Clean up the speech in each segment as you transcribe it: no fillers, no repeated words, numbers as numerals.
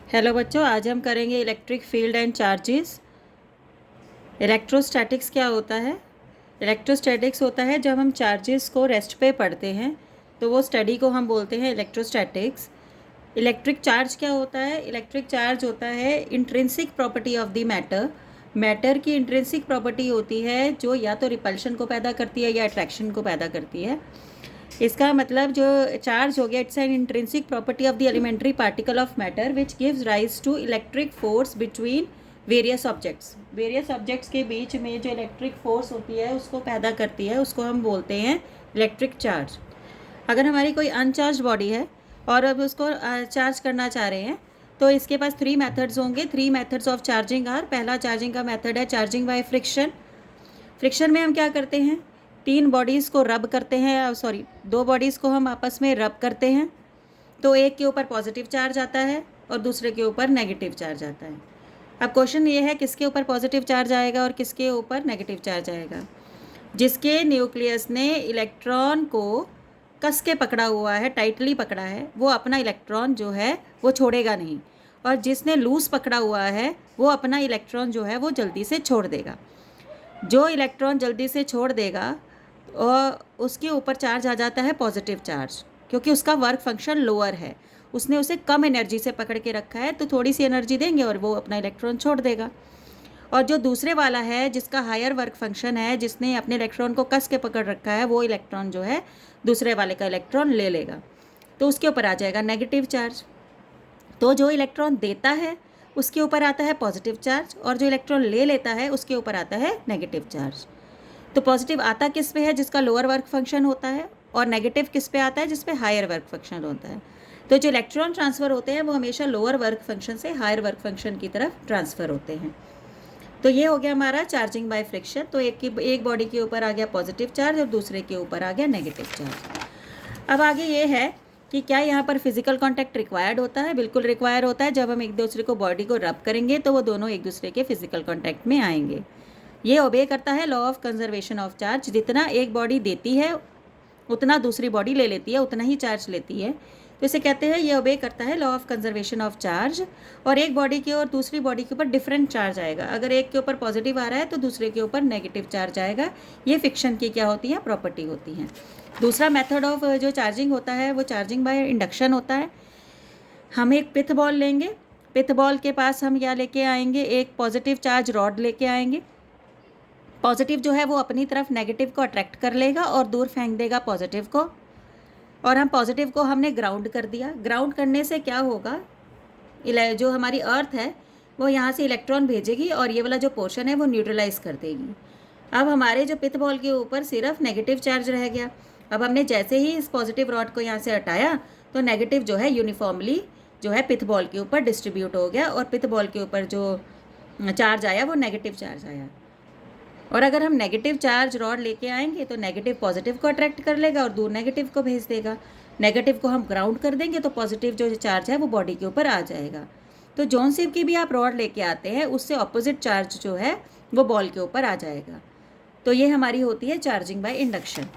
Hello बच्चों, आज हम करेंगे electric field and charges. Electrostatics क्या होता है? इलेक्ट्रोस्टैटिक्स होता है जब हम चार्जेस को रेस्ट पे पढ़ते हैं तो वो स्टडी को हम बोलते हैं इलेक्ट्रोस्टैटिक्स। इलेक्ट्रिक चार्ज क्या होता है? इलेक्ट्रिक चार्ज होता है intrinsic property of the matter. Matter की इंट्रिंसिक प्रॉपर्टी होती है जो या तो रिपल्शन को पैदा करती है या अट्रैक्शन को पैदा करती है। इसका मतलब जो चार्ज हो गया, it's an intrinsic property of the elementary particle of matter which gives rise to electric force between various objects. Various objects के बीच में जो इलेक्ट्रिक फोर्स होती है उसको पैदा करती है, उसको हम बोलते हैं इलेक्ट्रिक चार्ज। अगर हमारी कोई अनचार्ज बॉडी है और अब उसको चार्ज करना चाह रहे हैं तो इसके पास 3 मेथड्स होंगे। 3 मेथड्स ऑफ चार्जिंग आर। पहला चार्जिंग का मेथड है चार्जिंग बाय फ्रिक्शन। फ्रिक्शन में हम क्या करते हैं? 3 बॉडीज़ को रब करते हैं, 2 बॉडीज़ को हम आपस में रब करते हैं तो एक के ऊपर पॉजिटिव चार्ज आता है और दूसरे के ऊपर नेगेटिव चार्ज आता है। अब क्वेश्चन ये है किसके ऊपर पॉजिटिव चार्ज आएगा और किसके ऊपर नेगेटिव चार्ज आएगा। जिसके न्यूक्लियस ने इलेक्ट्रॉन को कस के पकड़ा हुआ है, टाइटली पकड़ा है, वो अपना इलेक्ट्रॉन जो है वो छोड़ेगा नहीं, और जिसने लूज पकड़ा हुआ है वो अपना इलेक्ट्रॉन जो है वो जल्दी से छोड़ देगा। जो इलेक्ट्रॉन जल्दी से छोड़ देगा और उसके ऊपर चार्ज आ जाता है पॉजिटिव चार्ज, क्योंकि उसका वर्क फंक्शन लोअर है, उसने उसे कम एनर्जी से पकड़ के रखा है तो थोड़ी सी एनर्जी देंगे और वो अपना इलेक्ट्रॉन छोड़ देगा। और जो दूसरे वाला है जिसका हायर वर्क फंक्शन है, जिसने अपने इलेक्ट्रॉन को कस के पकड़ रखा है, वो इलेक्ट्रॉन जो है दूसरे वाले का इलेक्ट्रॉन ले लेगा तो उसके ऊपर आ जाएगा नेगेटिव चार्ज। तो जो इलेक्ट्रॉन देता है उसके ऊपर आता है पॉजिटिव चार्ज और जो इलेक्ट्रॉन ले लेता है उसके ऊपर आता है नेगेटिव चार्ज। तो पॉजिटिव आता किस पे है? जिसका लोअर वर्क फंक्शन होता है, और नेगेटिव किस पे आता है? जिस पे हायर वर्क फंक्शन होता है। तो जो इलेक्ट्रॉन ट्रांसफ़र होते हैं वो हमेशा लोअर वर्क फंक्शन से हायर वर्क फंक्शन की तरफ ट्रांसफ़र होते हैं। तो ये हो गया हमारा चार्जिंग बाय फ्रिक्शन। तो एक बॉडी के ऊपर आ गया पॉजिटिव चार्ज और दूसरे के ऊपर आ गया नेगेटिव चार्ज। अब आगे ये है कि क्या यहाँ पर फिजिकल कांटेक्ट रिक्वायर्ड होता है? बिल्कुल रिक्वायर होता है। जब हम एक दूसरे को बॉडी को रब करेंगे तो वो दोनों एक दूसरे के फिजिकल कांटेक्ट में आएंगे। ये ओबे करता है law of conservation of charge. जितना एक बॉडी देती है उतना दूसरी बॉडी ले लेती है, उतना ही चार्ज लेती है, तो इसे कहते हैं ये ओबे करता है law of conservation of charge. और एक बॉडी के और दूसरी बॉडी के ऊपर डिफरेंट चार्ज आएगा। अगर एक के ऊपर पॉजिटिव आ रहा है तो दूसरे के ऊपर नेगेटिव चार्ज आएगा। ये फिक्शन की क्या होती है? प्रॉपर्टी होती है। दूसरा मेथड ऑफ जो चार्जिंग होता है वो चार्जिंग बाय इंडक्शन होता है। हम एक पिथ बॉल लेंगे, पिथ बॉल के पास हम क्या लेके आएंगे? एक पॉजिटिव चार्ज रॉड लेके आएंगे। पॉजिटिव जो है वो अपनी तरफ नेगेटिव को अट्रैक्ट कर लेगा और दूर फेंक देगा पॉजिटिव को, और हम पॉजिटिव को हमने ग्राउंड कर दिया। ग्राउंड करने से क्या होगा? जो हमारी अर्थ है वो यहाँ से इलेक्ट्रॉन भेजेगी और ये वाला जो पोर्शन है वो न्यूट्रलाइज कर देगी। अब हमारे जो पिथ बॉल के ऊपर सिर्फ नेगेटिव चार्ज रह गया। अब हमने जैसे ही इस पॉजिटिव रॉड को यहाँ से हटाया तो नेगेटिव जो है यूनिफॉर्मली जो है पिथ बॉल के ऊपर डिस्ट्रीब्यूट हो गया और पिथ बॉल के ऊपर जो चार्ज आया वो नेगेटिव चार्ज आया। और अगर हम नेगेटिव चार्ज रॉड लेके आएंगे तो नेगेटिव पॉजिटिव को अट्रैक्ट कर लेगा और दूर नेगेटिव को भेज देगा। नेगेटिव को हम ग्राउंड कर देंगे तो पॉजिटिव जो चार्ज है वो बॉडी के ऊपर आ जाएगा। तो जौन सी की भी आप रॉड लेके आते हैं उससे ऑपोजिट चार्ज जो है वो बॉल के ऊपर आ जाएगा। तो ये हमारी होती है चार्जिंग बाय इंडक्शन।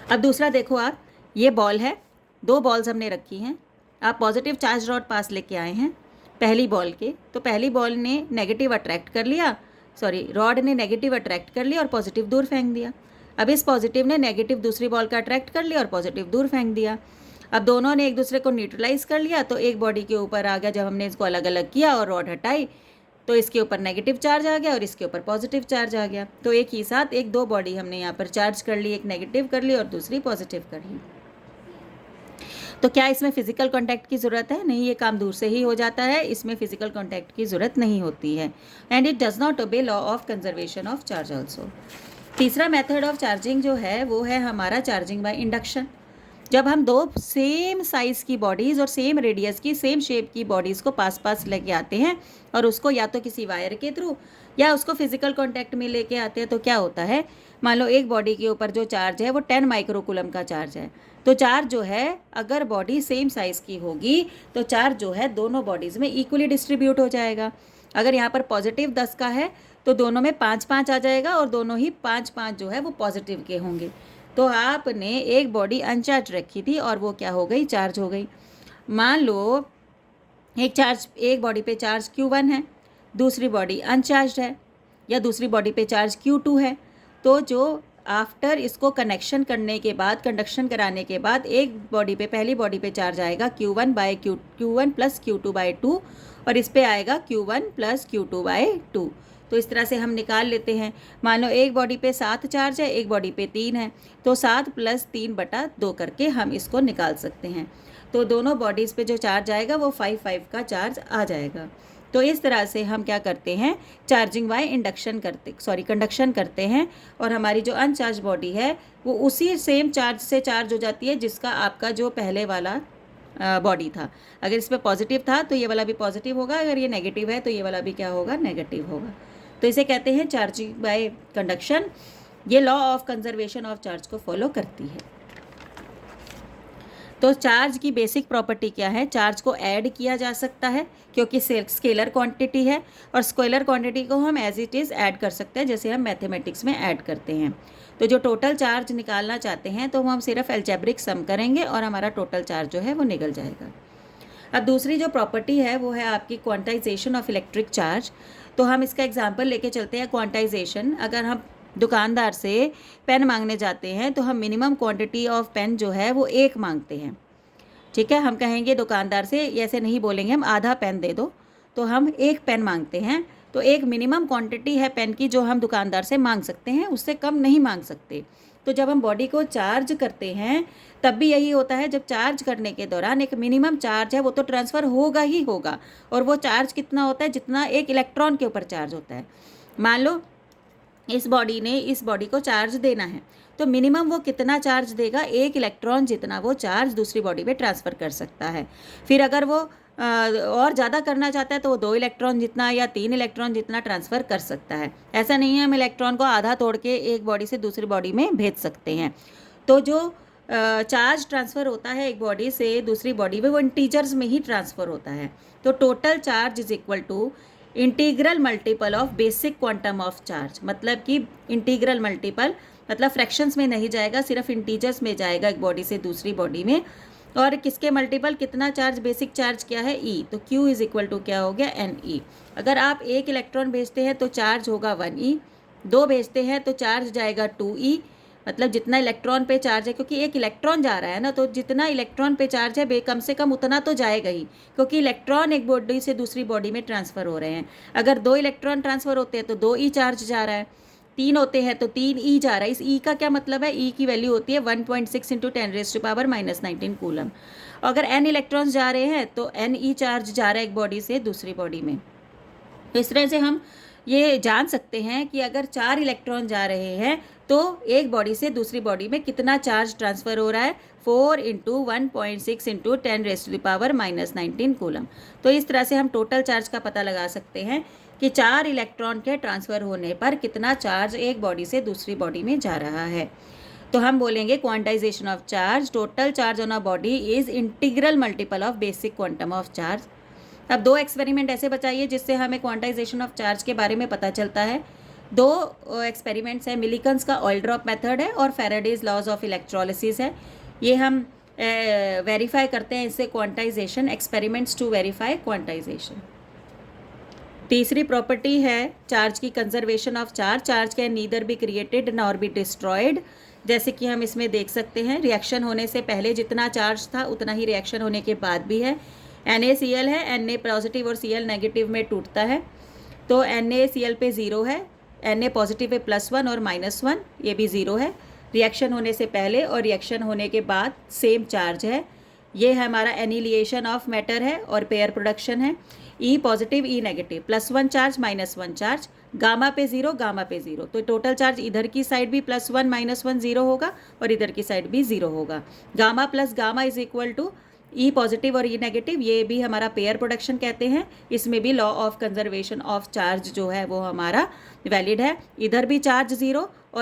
अब दूसरा देखो आप, ये बॉल है, 2 बॉल्स हमने रखी हैं। आप पॉजिटिव चार्ज रॉड पास लेके आए हैं पहली बॉल के, तो पहली बॉल ने नेगेटिव अट्रैक्ट कर लिया, रॉड ने नेगेटिव अट्रैक्ट कर लिया और पॉजिटिव दूर फेंक दिया। अब इस पॉजिटिव ने नेगेटिव दूसरी बॉल का अट्रैक्ट कर लिया और पॉजिटिव दूर फेंक दिया। अब दोनों ने एक दूसरे को न्यूट्रलाइज कर लिया तो एक बॉडी के ऊपर आ गया। जब हमने इसको अलग अलग किया और रॉड हटाई तो इसके ऊपर नेगेटिव चार्ज आ गया और इसके ऊपर पॉजिटिव चार्ज आ गया। तो एक ही साथ 2 बॉडी हमने यहाँ पर चार्ज कर ली, एक नेगेटिव कर ली और दूसरी पॉजिटिव कर ली। तो क्या इसमें फिजिकल कांटेक्ट की ज़रूरत है? नहीं, ये काम दूर से ही हो जाता है, इसमें फिजिकल कांटेक्ट की ज़रूरत नहीं होती है। And it does not obey law of conservation of charge also. तीसरा मेथड ऑफ चार्जिंग जो है वो है हमारा चार्जिंग बाय इंडक्शन। जब हम 2 सेम साइज़ की बॉडीज़ और सेम रेडियस की सेम शेप की बॉडीज़ को पास पास लेके आते हैं और उसको या तो किसी वायर के थ्रू या उसको फिजिकल कांटेक्ट में लेके आते हैं, तो क्या होता है? मान लो एक बॉडी के ऊपर जो चार्ज है वो 10 माइक्रोकूलम का चार्ज है। तो चार्ज जो है अगर बॉडी सेम साइज़ की होगी तो चार्ज जो है दोनों बॉडीज़ में इक्वली डिस्ट्रीब्यूट हो जाएगा। अगर यहाँ पर पॉजिटिव 10 का है तो दोनों में 5-5 आ जाएगा और दोनों ही 5-5 जो है वो पॉजिटिव के होंगे। तो आपने एक बॉडी अनचार्ज रखी थी और वो क्या हो गई? चार्ज हो गई। मान लो एक बॉडी पे चार्ज Q1 है, दूसरी बॉडी अनचार्ज है, या दूसरी बॉडी पे चार्ज Q2 है, तो जो आफ्टर इसको कनेक्शन करने के बाद, कंडक्शन कराने के बाद एक बॉडी पे, पहली बॉडी पे चार्ज आएगा Q1 प्लस Q2/2 और इस पे आएगा Q1 प्लस Q2/2। तो इस तरह से हम निकाल लेते हैं। मान लो एक बॉडी पे 7 चार्ज है, एक बॉडी पे 3 है, तो 7 + 3/2 करके हम इसको निकाल सकते हैं। तो दोनों बॉडीज़ पे जो चार्ज आएगा वो 5 का चार्ज आ जाएगा। तो इस तरह से हम क्या करते हैं, चार्जिंग बाय कंडक्शन करते हैं, और हमारी जो अनचार्ज बॉडी है वो उसी सेम चार्ज से चार्ज हो जाती है जिसका आपका जो पहले वाला बॉडी था। अगर इस पर पॉजिटिव था तो ये वाला भी पॉजिटिव होगा, अगर ये नेगेटिव है तो ये वाला भी क्या होगा, नेगेटिव होगा। तो इसे कहते हैं चार्जिंग बाय कंडक्शन। ये law of conservation of charge को फॉलो करती है। तो चार्ज की बेसिक प्रॉपर्टी क्या है, चार्ज को ऐड किया जा सकता है क्योंकि स्केलर क्वांटिटी है, और स्केलर क्वांटिटी को हम एज इट इज़ ऐड कर सकते हैं जैसे हम मैथमेटिक्स में ऐड करते हैं। तो जो टोटल चार्ज निकालना चाहते हैं तो हम सिर्फ एल्जेब्रिक सम करेंगे और हमारा टोटल चार्ज जो है वो निकल जाएगा। अब दूसरी जो प्रॉपर्टी है वो है आपकी क्वांटाइजेशन ऑफ इलेक्ट्रिक चार्ज। तो हम इसका एग्जांपल लेके चलते हैं। क्वांटाइजेशन, अगर हम दुकानदार से पेन मांगने जाते हैं तो हम मिनिमम क्वांटिटी ऑफ पेन जो है वो 1 मांगते हैं, ठीक है। हम कहेंगे दुकानदार से, ऐसे नहीं बोलेंगे हम आधा पेन दे दो, तो हम 1 पेन मांगते हैं। तो एक मिनिमम क्वांटिटी है पेन की जो हम दुकानदार से मांग सकते हैं, उससे कम नहीं मांग सकते। तो जब हम बॉडी को चार्ज करते हैं तब भी यही होता है, जब चार्ज करने के दौरान एक मिनिमम चार्ज है वो तो ट्रांसफ़र होगा ही होगा, और वो चार्ज कितना होता है, जितना एक इलेक्ट्रॉन के ऊपर चार्ज होता है। मान लो इस बॉडी ने इस बॉडी को चार्ज देना है, तो मिनिमम वो कितना चार्ज देगा, 1 इलेक्ट्रॉन जितना वो चार्ज दूसरी बॉडी पे ट्रांसफ़र कर सकता है। फिर अगर वो और ज़्यादा करना चाहता है तो वो 2 इलेक्ट्रॉन जितना या 3 इलेक्ट्रॉन जितना ट्रांसफ़र कर सकता है। ऐसा नहीं है हम इलेक्ट्रॉन को आधा तोड़ के एक बॉडी से दूसरी बॉडी में भेज सकते हैं। तो जो चार्ज ट्रांसफ़र होता है एक बॉडी से दूसरी बॉडी में, वो इंटीजर्स में ही ट्रांसफ़र होता है। तो total charge is equal to integral multiple of basic quantum of charge. मतलब कि इंटीग्रल मल्टीपल मतलब फ्रैक्शंस में नहीं जाएगा, सिर्फ इंटीजर्स में जाएगा एक बॉडी से दूसरी बॉडी में। और किसके मल्टीपल, कितना चार्ज, बेसिक चार्ज क्या है, E। तो Q इज इक्वल टू क्या हो गया, NE। अगर आप 1 इलेक्ट्रॉन भेजते हैं तो चार्ज होगा 1E, 2 भेजते हैं तो चार्ज जाएगा 2E। मतलब जितना इलेक्ट्रॉन पे चार्ज है, क्योंकि 1 इलेक्ट्रॉन जा रहा है ना, तो जितना इलेक्ट्रॉन पे चार्ज है कम से कम उतना तो जाएगा ही, क्योंकि इलेक्ट्रॉन एक बॉडी से दूसरी बॉडी में ट्रांसफ़र हो रहे हैं। अगर 2 इलेक्ट्रॉन ट्रांसफ़र होते हैं तो 2E चार्ज जा रहा है, 3 होते हैं तो 3E जा रहा है। इस E का क्या मतलब है, E की वैल्यू होती है 1.6 × 10⁻⁻19 कूलम। अगर N इलेक्ट्रॉन्स जा रहे हैं तो NE चार्ज जा रहा है एक बॉडी से दूसरी बॉडी में। तो इस तरह से हम ये जान सकते हैं कि अगर 4 इलेक्ट्रॉन जा रहे हैं तो एक बॉडी से दूसरी बॉडी में कितना चार्ज ट्रांसफ़र हो रहा है, 4 × 1.6 × 10⁻⁻19 कूलम। तो इस तरह से हम टोटल चार्ज का पता लगा सकते हैं कि 4 इलेक्ट्रॉन के ट्रांसफ़र होने पर कितना चार्ज एक बॉडी से दूसरी बॉडी में जा रहा है। तो हम बोलेंगे quantization of charge, total charge on a body is integral multiple of basic quantum of charge. अब 2 एक्सपेरिमेंट ऐसे बताइए जिससे हमें क्वांटाइजेशन ऑफ चार्ज के बारे में पता चलता है। 2 एक्सपेरिमेंट्स हैं, मिलिकन्स का ऑयल ड्रॉप मेथड है और फैराडेज लॉज ऑफ इलेक्ट्रोलिसिस है। ये हम वेरीफाई करते हैं इससे quantization, experiments to verify quantization. तीसरी प्रॉपर्टी है चार्ज की conservation of charge. Charge can neither be created nor be destroyed. जैसे कि हम इसमें देख सकते हैं, रिएक्शन होने से पहले जितना चार्ज था उतना ही रिएक्शन होने के बाद भी है। NaCl है, Na पॉजिटिव और Cl नेगेटिव में टूटता है, तो NaCl पे 0 है, Na पॉजिटिव पे +1 और -1, ये भी 0 है। रिएक्शन होने से पहले और रिएक्शन होने के बाद सेम चार्ज है। ये हमारा एनिलिएशन ऑफ मैटर है और पेयर प्रोडक्शन है। E positive E negative, +1 charge -1 charge, gamma पे 0 गामा पे 0। तो टोटल चार्ज इधर की साइड भी +1 -1 0 होगा और इधर की साइड भी 0 होगा। Gamma plus gamma is equal to E positive और E नेगेटिव, ये भी हमारा पेयर प्रोडक्शन कहते हैं। इसमें भी law of conservation of charge जो है वो हमारा वैलिड है। इधर भी चार्ज 0 और